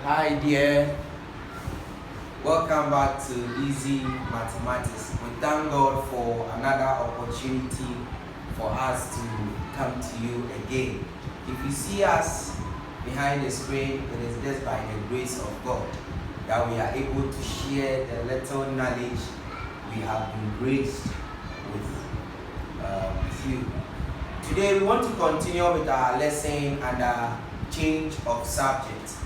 Hi dear, welcome back to Easy Mathematics. We thank God for another opportunity for us to come to you again. If you see us behind the screen, it is just by the grace of God that we are able to share the little knowledge we have been graced with you. Today we want to continue with our lesson under change of subject.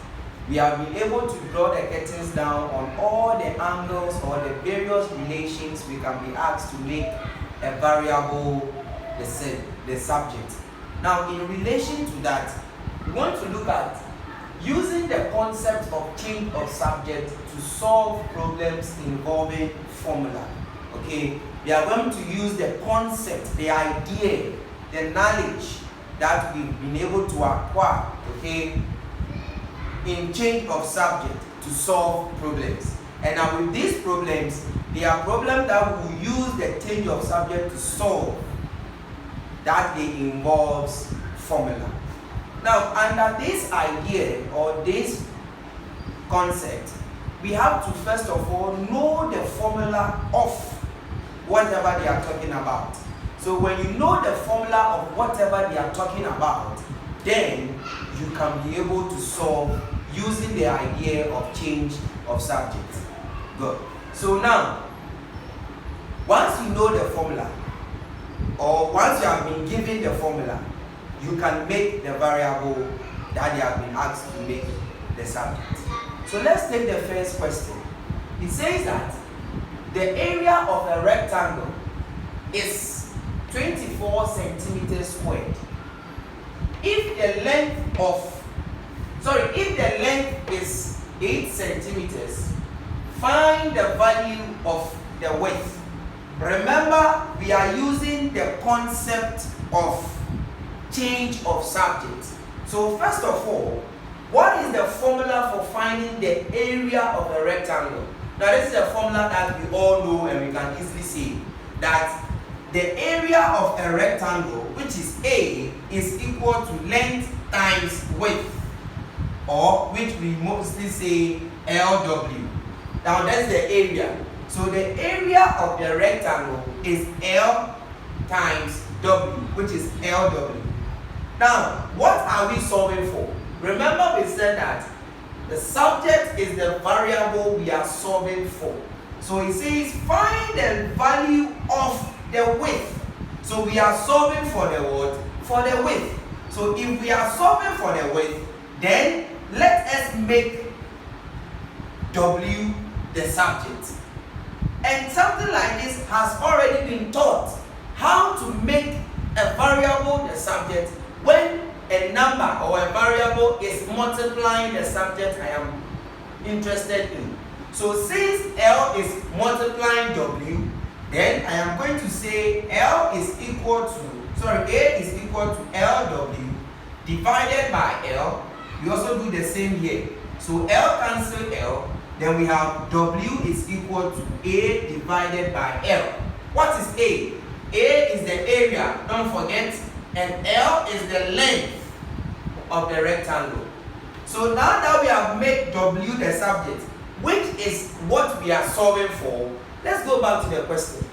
We have been able to draw the curtains down on all the angles or the various relations we can be asked to make a variable the subject. Now, in relation to that, we want to look at using the concept of change of subject to solve problems involving formula. Okay, we are going to use the concept, the idea, the knowledge that we've been able to acquire, okay, in change of subject to solve problems. And now with these problems, they are problems that we will use the change of subject to solve, that they involves formula. Now, under this idea or this concept, we have to first of all know the formula of whatever they are talking about. So when you know the formula of whatever they are talking about, then you can be able to solve using the idea of change of subject. Good. So now, once you know the formula, or once you have been given the formula, you can make the variable that they have been asked to make the subject. So let's take the first question. It says that the area of a rectangle is 24 centimeters squared. If the length is 8 centimeters, find the value of the width. Remember, we are using the concept of change of subject. So first of all, what is the formula for finding the area of a rectangle? Now this is a formula that we all know, and we can easily see that the area of a rectangle, which is A, is equal to length times width, or which we mostly say LW. Now that's the area. So the area of the rectangle is L times W, which is LW. Now, what are we solving for? Remember we said that the subject is the variable we are solving for. So it says find the value of the width. So we are solving for the what? For the width. So if we are solving for the width, then let us make W the subject. And something like this has already been taught, how to make a variable the subject when a number or a variable is multiplying the subject I am interested in. So since L is multiplying W, then I am going to say A is equal to LW divided by L. We also do the same here. So L cancel L, then we have W is equal to A divided by L. What is A? A is the area, don't forget, and L is the length of the rectangle. So now that we have made W the subject, which is what we are solving for, let's go back to the question.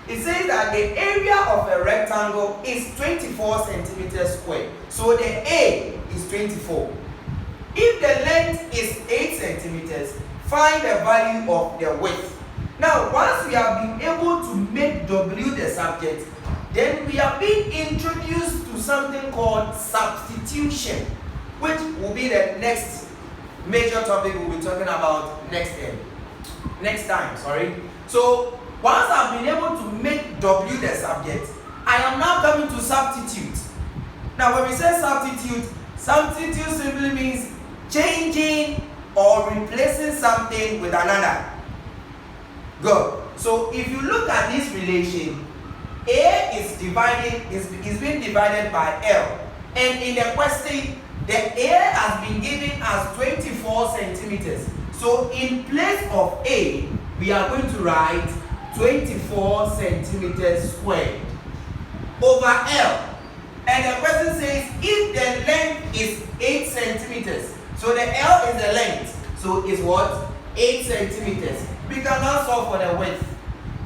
It says that the area of a rectangle is 24 centimeters squared. So the A is 24. If the length is 8 centimeters, find the value of the width. Now, once we have been able to make W the subject, then we are being introduced to something called substitution, which will be the next major topic we'll be talking about next time. So once I've been able to make W the subject, I am now coming to substitute. Now when we say substitute simply means changing or replacing something with another. Good. So if you look at this relation, A is being divided by L. And in the question, the A has been given as 24 centimeters. So in place of A, we are going to write 24 centimeters squared over L. And the question says if the length is 8 centimeters, So the L is the length. So it's what? 8 centimeters. We can now solve for the width.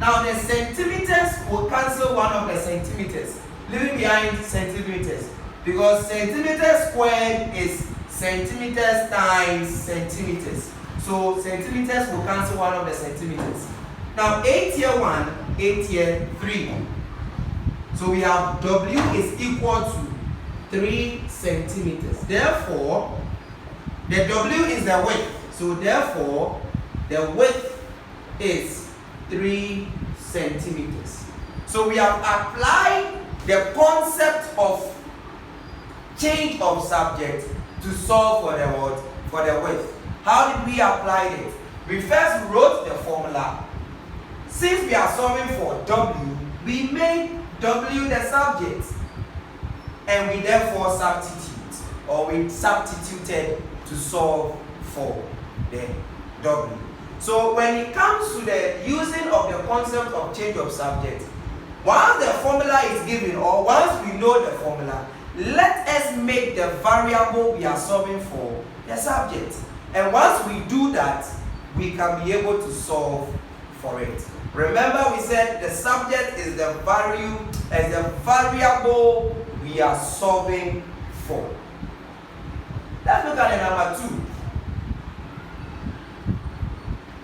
Now the centimeters will cancel one of the centimeters, leaving behind centimeters. Because centimeters squared is centimeters times centimeters. So centimeters will cancel one of the centimeters. Now 8 here 1, 8 here 3. So we have W is equal to 3 centimeters. Therefore, the W is the width. So therefore, the width is 3 centimeters. So we have applied the concept of change of subject to solve for the what? For the width. How did we apply it? We first wrote the formula. Since we are solving for W, we made W the subject, and we therefore substitute, or we substituted to solve for the W. So when it comes to the using of the concept of change of subject, once the formula is given, or once we know the formula, let us make the variable we are solving for the subject. And once we do that, we can be able to solve for it. Remember, we said the subject is the variable we are solving for. Let's look at the number 2.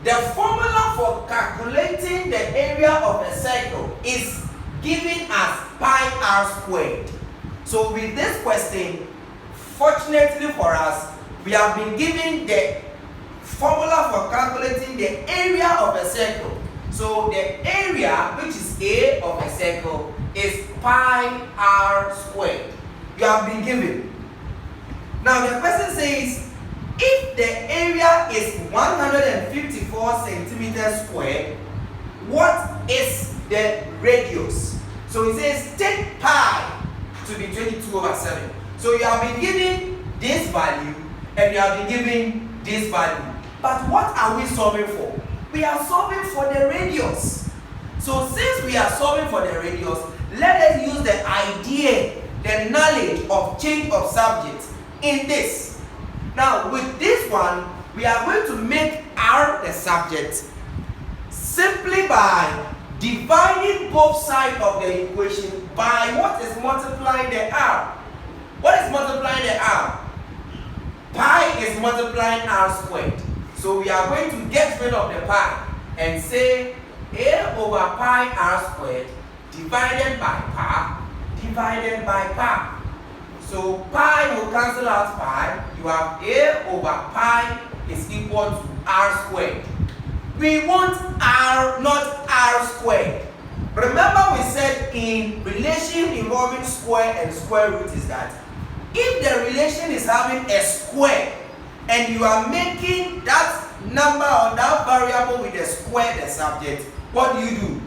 The formula for calculating the area of a circle is given as pi r squared. So with this question, fortunately for us, we have been given the formula for calculating the area of a circle. So the area, which is A of a circle, is pi r squared. You have been given. Now the question says, if the area is 154 centimeters squared, what is the radius? So it says take pi to be 22/7. So you have been given this value and you have been given this value. But what are we solving for? We are solving for the radius. So since we are solving for the radius, let us use the idea, the knowledge of change of subject in this. Now with this one, we are going to make R the subject simply by dividing both sides of the equation by what is multiplying the R. What is multiplying the R? Pi is multiplying R squared. So we are going to get rid of the pi and say A over pi r squared divided by pi divided by pi. So pi will cancel out pi. You have A over pi is equal to r squared. We want r, not r squared. Remember we said in relation involving square and square root is that if the relation is having a square and you are making that number or that variable with a square the subject, what do?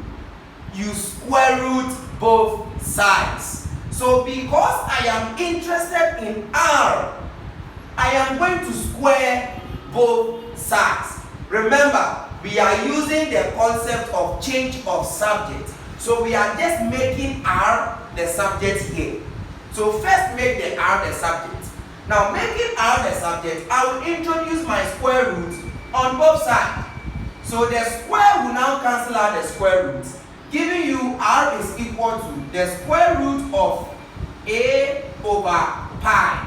You square root both sides. So because I am interested in r, I am going to square both sides. Remember, we are using the concept of change of subject. So we are just making r the subject here. So first make the r the subject. Now making r the subject, I will introduce my square root on both sides. So the square will now cancel out the square root, giving you r is equal to the square root of a over pi.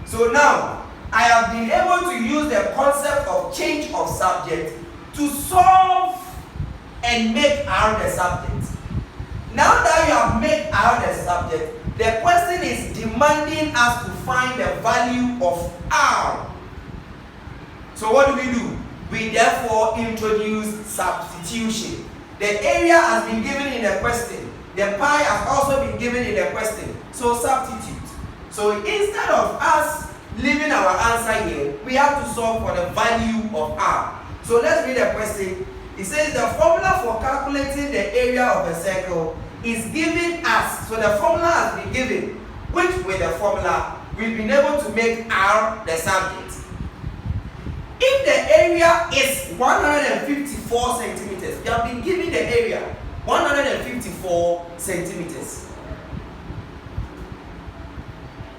So now I have been able to use the concept of change of subject to solve and make r the subject. Now that you have made r the subject, the question is demanding us to find the value of r. So what do? We therefore introduce substitution. The area has been given in the question. The pi has also been given in the question. So substitute. So instead of us leaving our answer here, we have to solve for the value of r. So let's read the question. It says the formula for calculating the area of a circle is given us. So the formula has been given, which with the formula we've been able to make r the subject. If the area is 154 centimeters, we have been given the area 154 centimeters.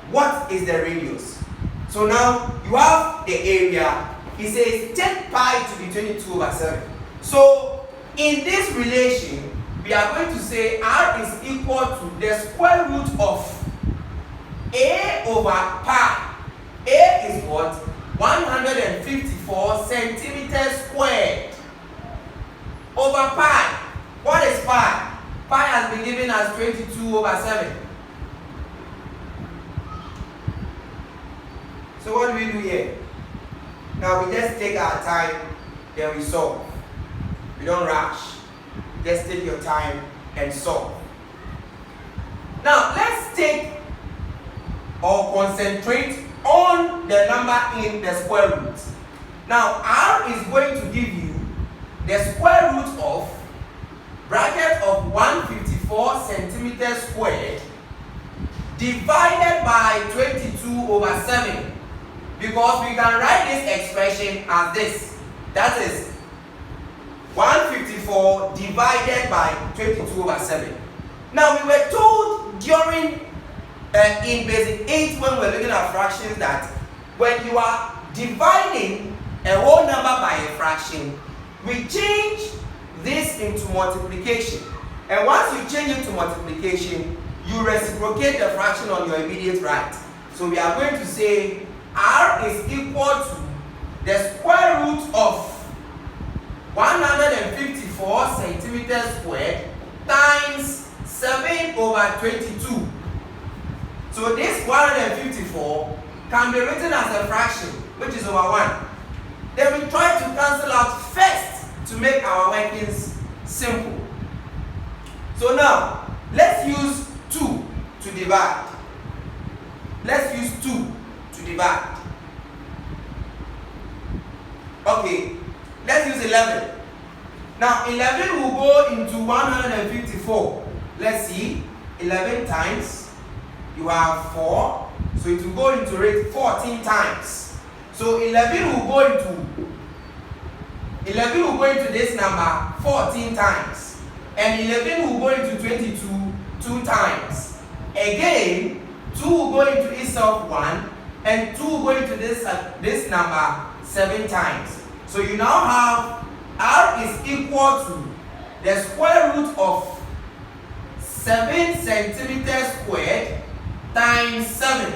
What is the radius? So now you have the area. It says take pi to be 22/7. So in this relation, we are going to say r is equal to the square root of a over pi. A is what? 154 centimeters squared over pi. What is pi? Pi has been given as 22/7. So what do we do here? Now we just take our time, then we solve. We don't rush. Just take your time and solve. Now let's take or concentrate on the number in the square root. Now r is going to give you the square root of bracket of 154 centimeters squared divided by 22/7, because we can write this expression as this. That is 154 divided by 22/7. Now we were told during in basic 8 when we were looking at fractions that when you are dividing a whole number by a fraction, we change this into multiplication. And once you change it to multiplication, you reciprocate the fraction on your immediate right. So we are going to say r is equal to the square root of 154 centimeters squared times 7/22. So this 154 can be written as a fraction, which is over 1. Then we try to cancel out first to make our workings simple. So now, let's use 2 to divide. Let's use 2 to divide. Okay, let's use 11. Now 11 will go into 154. Let's see, 11 times, you have 4, so it will go into it 14 times. So 11 will go into this number 14 times, and 11 will go into 22 2 times. Again, 2 will go into itself 1, and 2 will go into this number 7 times. So you now have r is equal to the square root of 7 centimeters squared times 7.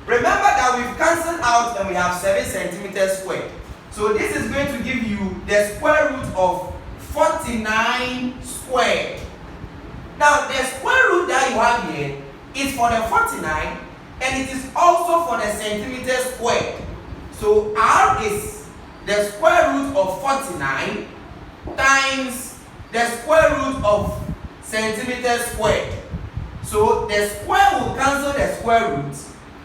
Remember that we've cancelled out and we have 7 centimeters squared. So this is going to give you the square root of 49 squared. Now the square root that you have here is for the 49, and it is also for the centimeters squared. So r is the square root of 49 times the square root of centimeters squared. So the square will cancel the square root.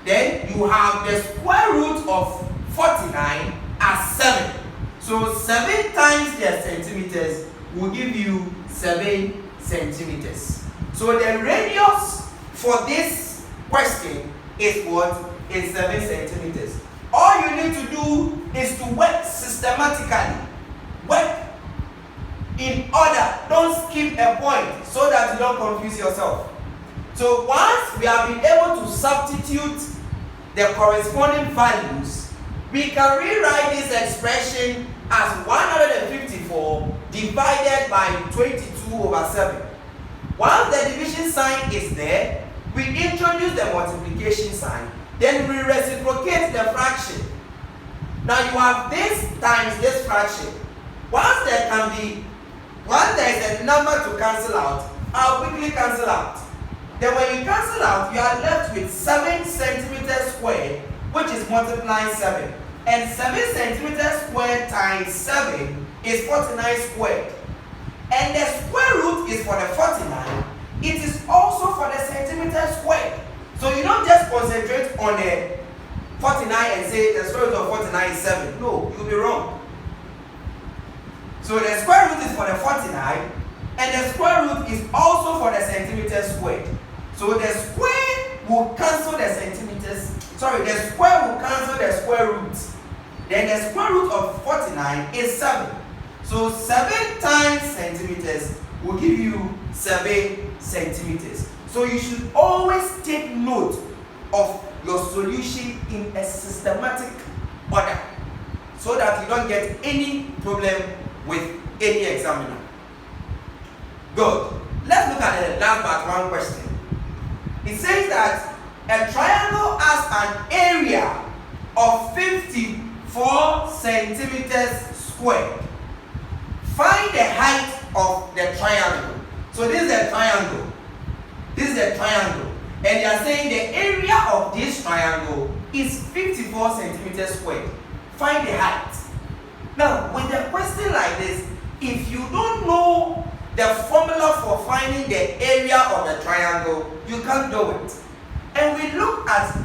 Then you have the square root of 49 as 7. So 7 times the centimeters will give you 7 centimeters. So the radius for this question is what? Is 7 centimeters. All you need to do is to work systematically. Work in order. Don't skip a point so that you don't confuse yourself. So once we have been able to substitute the corresponding values, we can rewrite this expression as 154 divided by 22/7. Once the division sign is there, we introduce the multiplication sign, then we reciprocate the fraction. Now you have this times this fraction. Once there is a number to cancel out, I'll quickly cancel out. Then when you cancel out, you are left with 7 centimeters squared, which is multiplying 7. And 7 centimeters squared times 7 is 49 squared. And the square root is for the 49. It is also for the centimeters squared. So you don't just concentrate on the 49 and say the square root of 49 is 7. No, you'll be wrong. So the square root is for the 49, and the square root is also for the centimeters squared. So the square will cancel the centimeters. Sorry, the square will cancel the square root. Then the square root of 49 is 7. So 7 times centimeters will give you 7 centimeters. So you should always take note of your solution in a systematic order so that you don't get any problem with any examiner. Good. Let's look at the last part one question. It says that a triangle has an area of 54 centimeters squared. Find the height of the triangle. So this is a triangle. This is a triangle. And they are saying the area of this triangle is 54 centimeters squared. Find the height. Now, with a question like this, if you don't know the formula for finding the area of the triangle, you can't do it. And we look at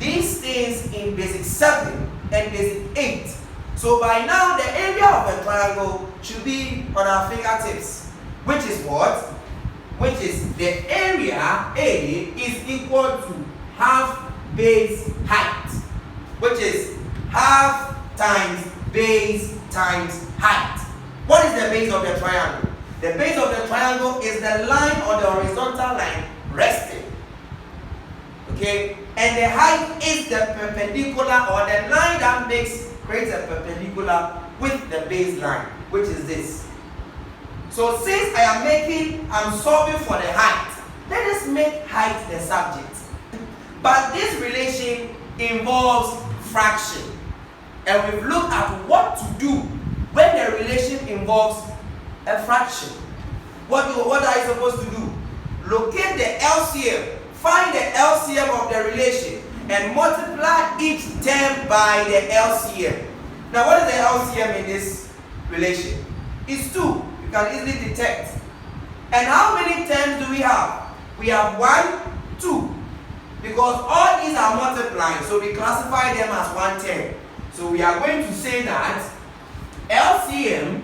these things in basic 7 and basic 8. So by now, the area of a triangle should be on our fingertips, which is what? Which is the area A is equal to half base height, which is half times base times height. What is the base of the triangle? The base of the triangle is the line or the horizontal line resting. Okay? And the height is the perpendicular or the line that creates a perpendicular with the baseline, which is this. So since I'm solving for the height, let us make height the subject. But this relation involves fraction. And we've looked at what to do when the relation involves a fraction. What are you supposed to do? Locate the LCM. Find the LCM of the relation and multiply each term by the LCM. Now what is the LCM in this relation? It's 2. You can easily detect. And how many terms do we have? We have 1, 2. Because all these are multiplying, so we classify them as one term. So we are going to say that LCM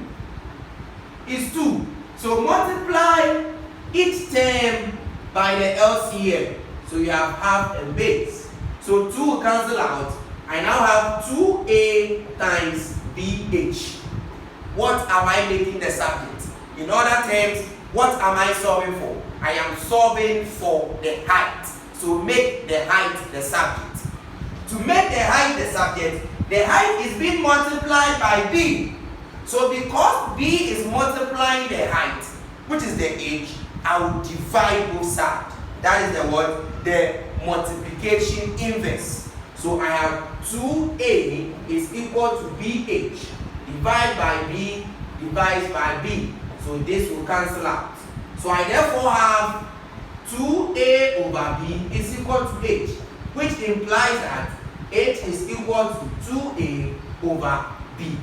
is 2. So multiply each term by the LCM. So you have half and base. So 2 will cancel out. I now have 2a times bh. What am I making the subject? In other terms, what am I solving for? I am solving for the height. So make the height the subject. To make the height the subject, the height is being multiplied by b. So because b is multiplying the height, which is the h, I will divide both sides. That is the word, the multiplication inverse. So I have 2a is equal to bh. Divide by b divides by b. So this will cancel out. So I therefore have 2a over b is equal to h, which implies that h is equal to 2a over b.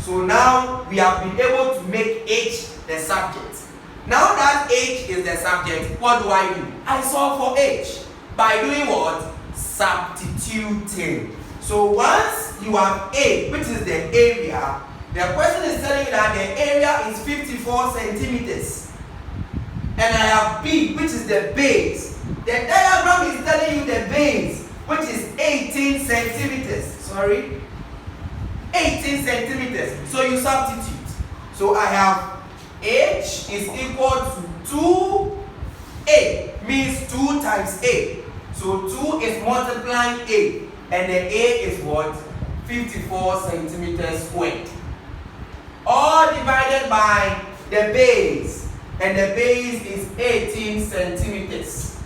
So now we have been able to make h the subject. Now that h is the subject, what do? I solve for h by doing what? Substituting. So once you have a, which is the area, the question is telling you that the area is 54 centimeters. And I have b, which is the base. The diagram is telling you the base, which is 18 centimeters. Sorry. 18 centimeters. So you substitute. So I have h is equal to 2a, means 2 times a. So 2 is multiplying a, and the a is what? 54 centimeters squared. All divided by the base, and the base is 18 centimeters.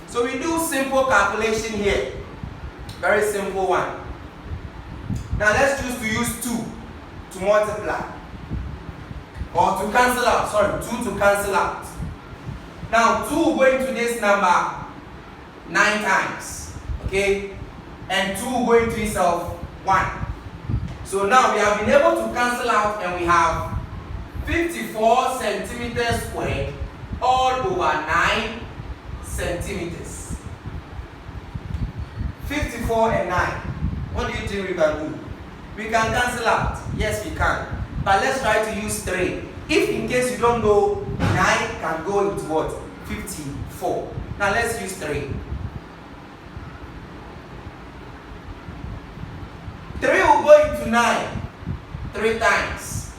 So we do simple calculation here. Very simple one. Now let's choose to use 2 to multiply. Or to cancel out. Sorry, 2 to cancel out. Now 2 will go into this number 9 times. Okay? And 2 will go into itself 1. So now we have been able to cancel out, and we have 54 centimeters squared all over 9 centimeters. 54 and 9. What do you think we can do? We can cancel out. Yes, we can. But let's try to use 3. If in case you don't know, 9 can go into what? 54. Now let's use 3. 3 will go into 9 3 times.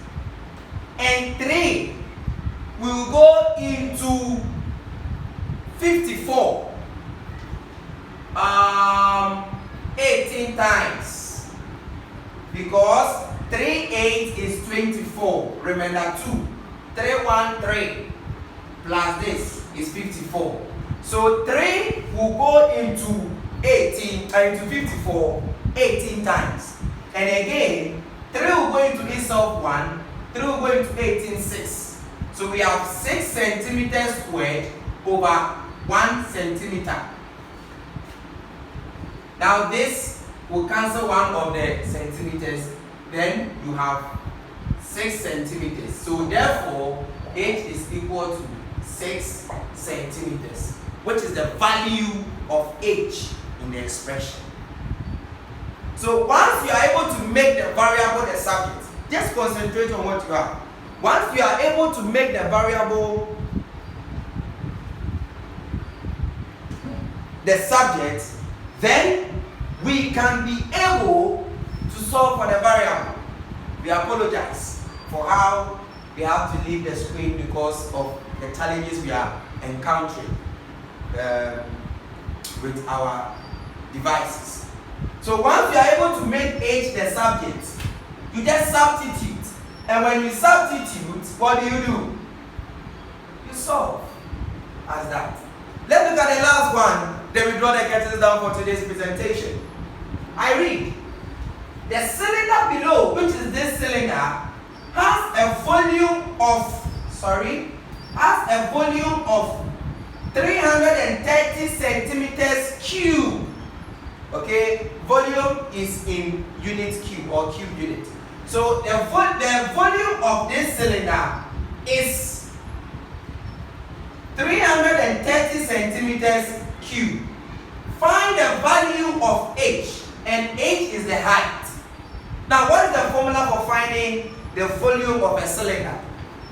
And 3 will go into 54 18 times, because 3 8 is 24. Remember 2 3 1 3 plus this is 54. So 3 will go into 18 into 54 18 times, and again 3 will go into itself 1, 3 will go into 18 6. So we have 6 centimeters squared over 1 centimeter. Now this will cancel one of the centimeters, then you have 6 centimeters. So therefore h is equal to 6 centimeters, which is the value of h in the expression. So once you are able to make the variable the subject, just concentrate on what you have. Once you are able to make the variable the subject, then we can be able to solve for the variable. We apologize for how we have to leave the screen because of the challenges we are encountering with our devices. So once you are able to make h the subject, you just substitute. And when you substitute, what do? You solve as that. Let's look at the last one. Then we draw the curtains down for today's presentation. I read, the cylinder below, which is this cylinder, has a volume of 330 centimeters cube. Okay, volume is in unit cube or cube unit. So the volume of this cylinder is 330 centimeters cube. Find the value of h, and h is the height. Now, what is the formula for finding the volume of a cylinder?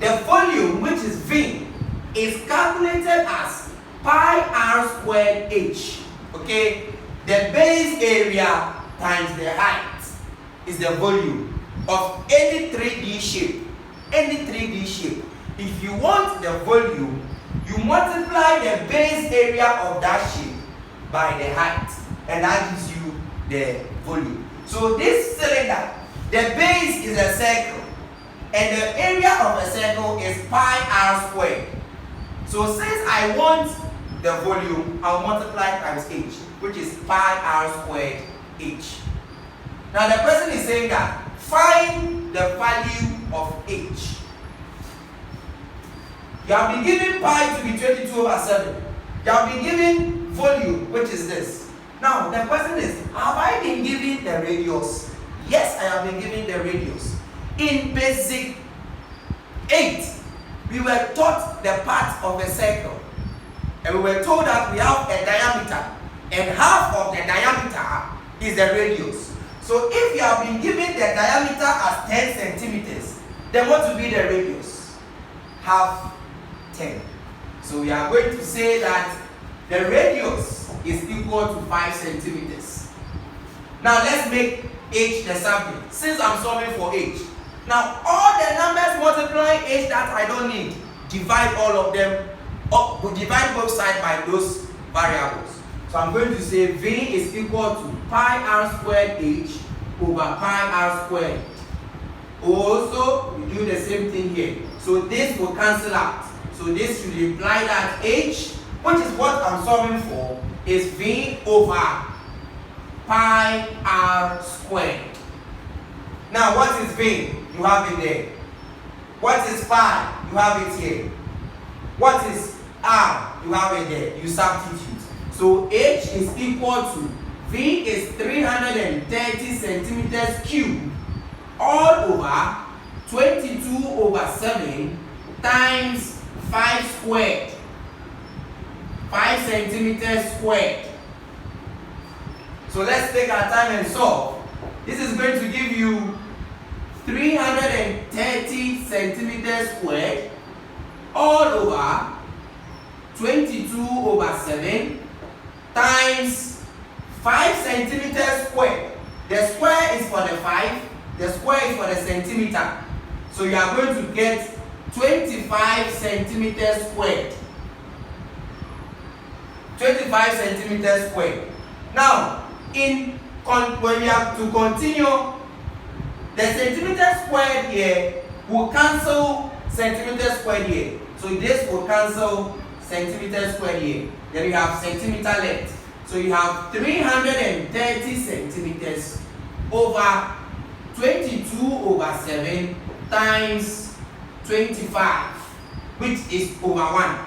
The volume, which is V, is calculated as pi r squared h. Okay, the base area times the height is the volume of any 3D shape. Any 3D shape. If you want the volume, you multiply the base area of that shape by the height, and that gives you the volume. So this cylinder, the base is a circle, and the area of a circle is pi r squared. So since I want the volume, I'll multiply times h, which is pi r squared h. Now the person is saying that find the value of h. You have been given pi to be 22/7. You have been given volume, which is this. Now the question is, have I been given the radius? Yes, I have been given the radius. In basic 8, we were taught the part of a circle, and we were told that we have a diameter, and half of the diameter is the radius. So if you have been given the diameter as 10 centimeters, then what will be the radius? Half 10. So we are going to say that the radius is equal to 5 centimeters. Now let's make h the subject, since I'm solving for h. Now all the numbers multiplying h that I don't need, divide all of them up, divide both sides by those variables. So I'm going to say V is equal to pi r squared h over pi r squared. Also, we do the same thing here. So this will cancel out. So this should imply that h, which is what I'm solving for, is V over pi r squared. Now what is V? You have it there. What is pi? You have it here. What is r? You have it there. You substitute. So h is equal to V is 330 centimeters cube all over 22/7 times 5 squared. 5 centimeters squared. So let's take our time and solve. This is going to give you 330 centimeters squared all over 22/7 times 5 centimeters squared. The square is for the 5, the square is for the centimeter. So you are going to get 25 centimeters squared. 25 centimeters squared. Now, when we have to continue, the centimeter squared here will cancel centimeter squared here. So this will cancel centimeter squared here. Then you have centimeter length. So you have 330 centimeters over 22/7 times 25, which is over 1.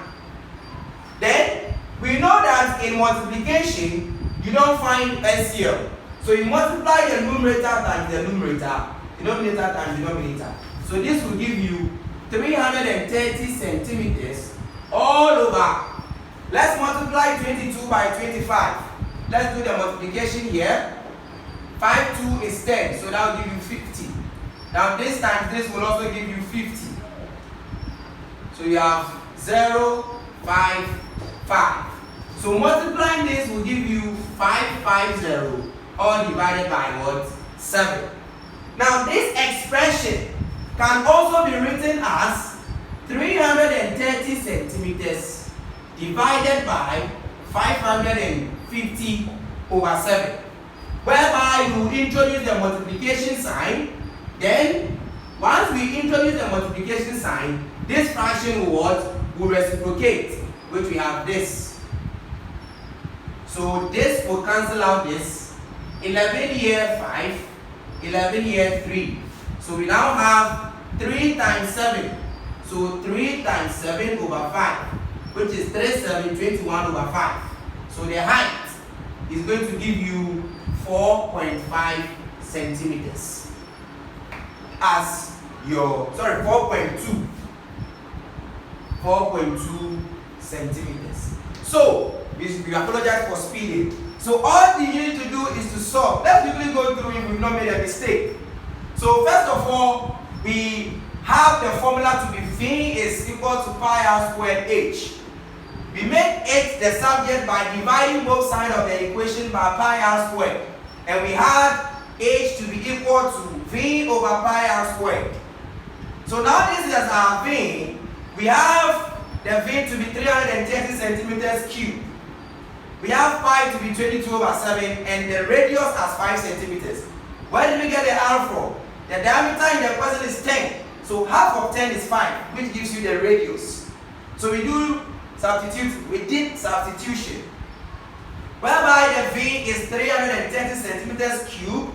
Then we know that in multiplication you don't find LCM. So you multiply the numerator times the numerator, denominator times denominator. So this will give you 330 centimeters all over. Let's multiply 22 by 25. Let's do the multiplication here. 5 2 is 10, so that will give you 50. Now this times this will also give you 50. So you have 0, 5, 5. So multiplying this will give you 550, all divided by what? 7. Now this expression can also be written as 330 centimeters divided by 550/7, whereby you introduce the multiplication sign. Then once we introduce the multiplication sign, this fraction will reciprocate, which we have this. So this will cancel out this. 11 here 5, 11 here 3. So we now have 3 times 7. So 3 times 7 over 5, which is 3 7 21/5. So the height is going to give you 4.5 centimeters as your 4.2 centimeters. So we apologize for speeding. So all you need to do is to solve. Let's quickly go through if we've not made a mistake. So first of all, we have the formula to be V is equal to pi r squared h. We make h the subject by dividing both sides of the equation by pi r squared. And we had h to be equal to V over pi r squared. So now this is our V. We have the V to be 330 centimeters cubed. We have pi to be 22/7 and the radius as 5 centimeters. Where did we get the r from? The diameter in the question is 10. So half of 10 is 5, which gives you the radius. So we did substitution. Whereby the V is 330 centimeters cubed.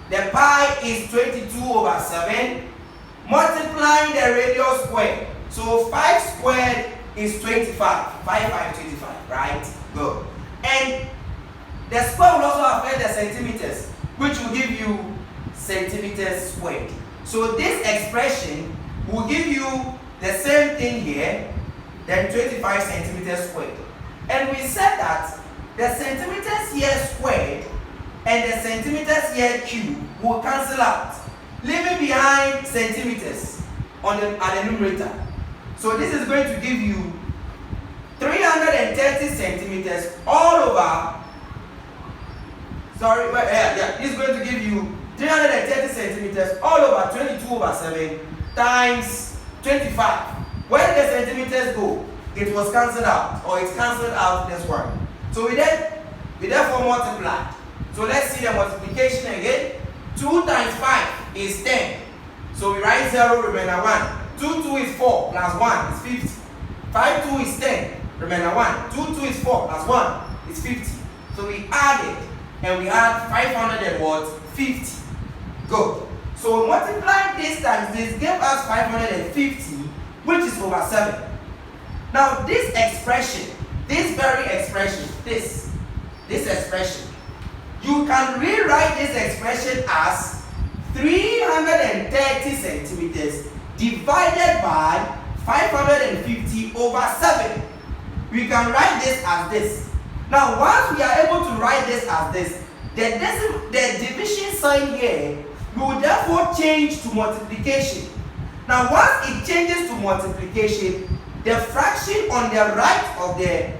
The pi is 22/7. Multiplying the radius squared. So 5 squared is 25. 5 25, right? Good. And the square will also affect the centimeters, which will give you centimeters squared. So this expression will give you the same thing here, then 25 centimeters squared. And we said that the centimeters here squared and the centimeters here cubed will cancel out, leaving behind centimeters at the numerator. So this is going to give you 330 centimeters all over. This is going to give you 330 centimeters all over 22/7 times 25. Where did the centimeters go? It was cancelled out, or it's cancelled out this one. So we therefore multiply. So let's see the multiplication again. 2 times 5 is 10. So we write 0, remainder 1. 2 2 is 4 plus 1 is 50. 5 2 is 10, remainder 1. 2 2 is 4 plus 1 is 50. So we added and we had 550. Good. So multiplying this times this gave us 550, which is over 7. Now this expression, this expression, you can rewrite this expression as 330 centimeters divided by 550/7. We can write this as this. Now once we are able to write this as this, the division sign here will therefore change to multiplication. Now once it changes to multiplication, the fraction on the right of the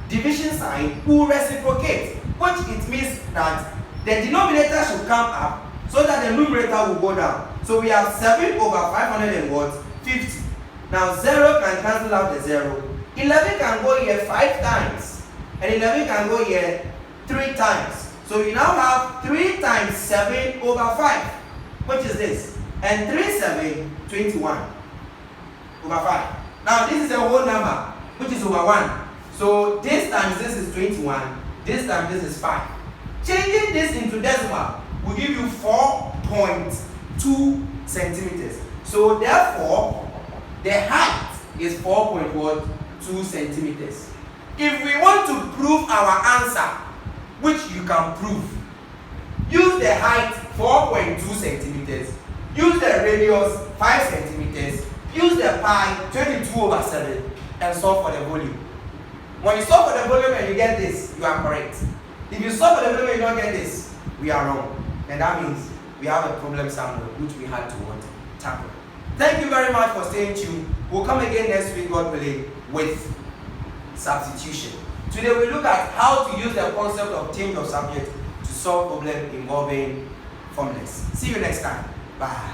division sign will reciprocate, which it means that the denominator should come up so that the numerator will go down. So we have 7 over 550. Now 0 can cancel out the 0. 11 can go here 5 times. And 11 can go here 3 times. So you now have 3 times 7 over 5, which is this. And 3, 7, 21 over 5. Now this is a whole number, which is over 1. So this times this is 21, this times this is 5. Changing this into decimal will give you 4.2 centimeters. So therefore, the height is 4.2 centimeters. If we want to prove our answer, which you can prove, use the height 4.2 centimeters, use the radius 5 centimeters, use the pi 22 over 7, and solve for the volume. When you solve for the volume and you get this, you are correct. If you solve for the volume and you don't get this, we are wrong. And that means we have a problem somewhere which we had to tackle. Thank you very much for staying tuned. We'll come again next week, God willing, with substitution. Today we look at how to use the concept of change of subject to solve problems involving formulas. See you next time. Bye.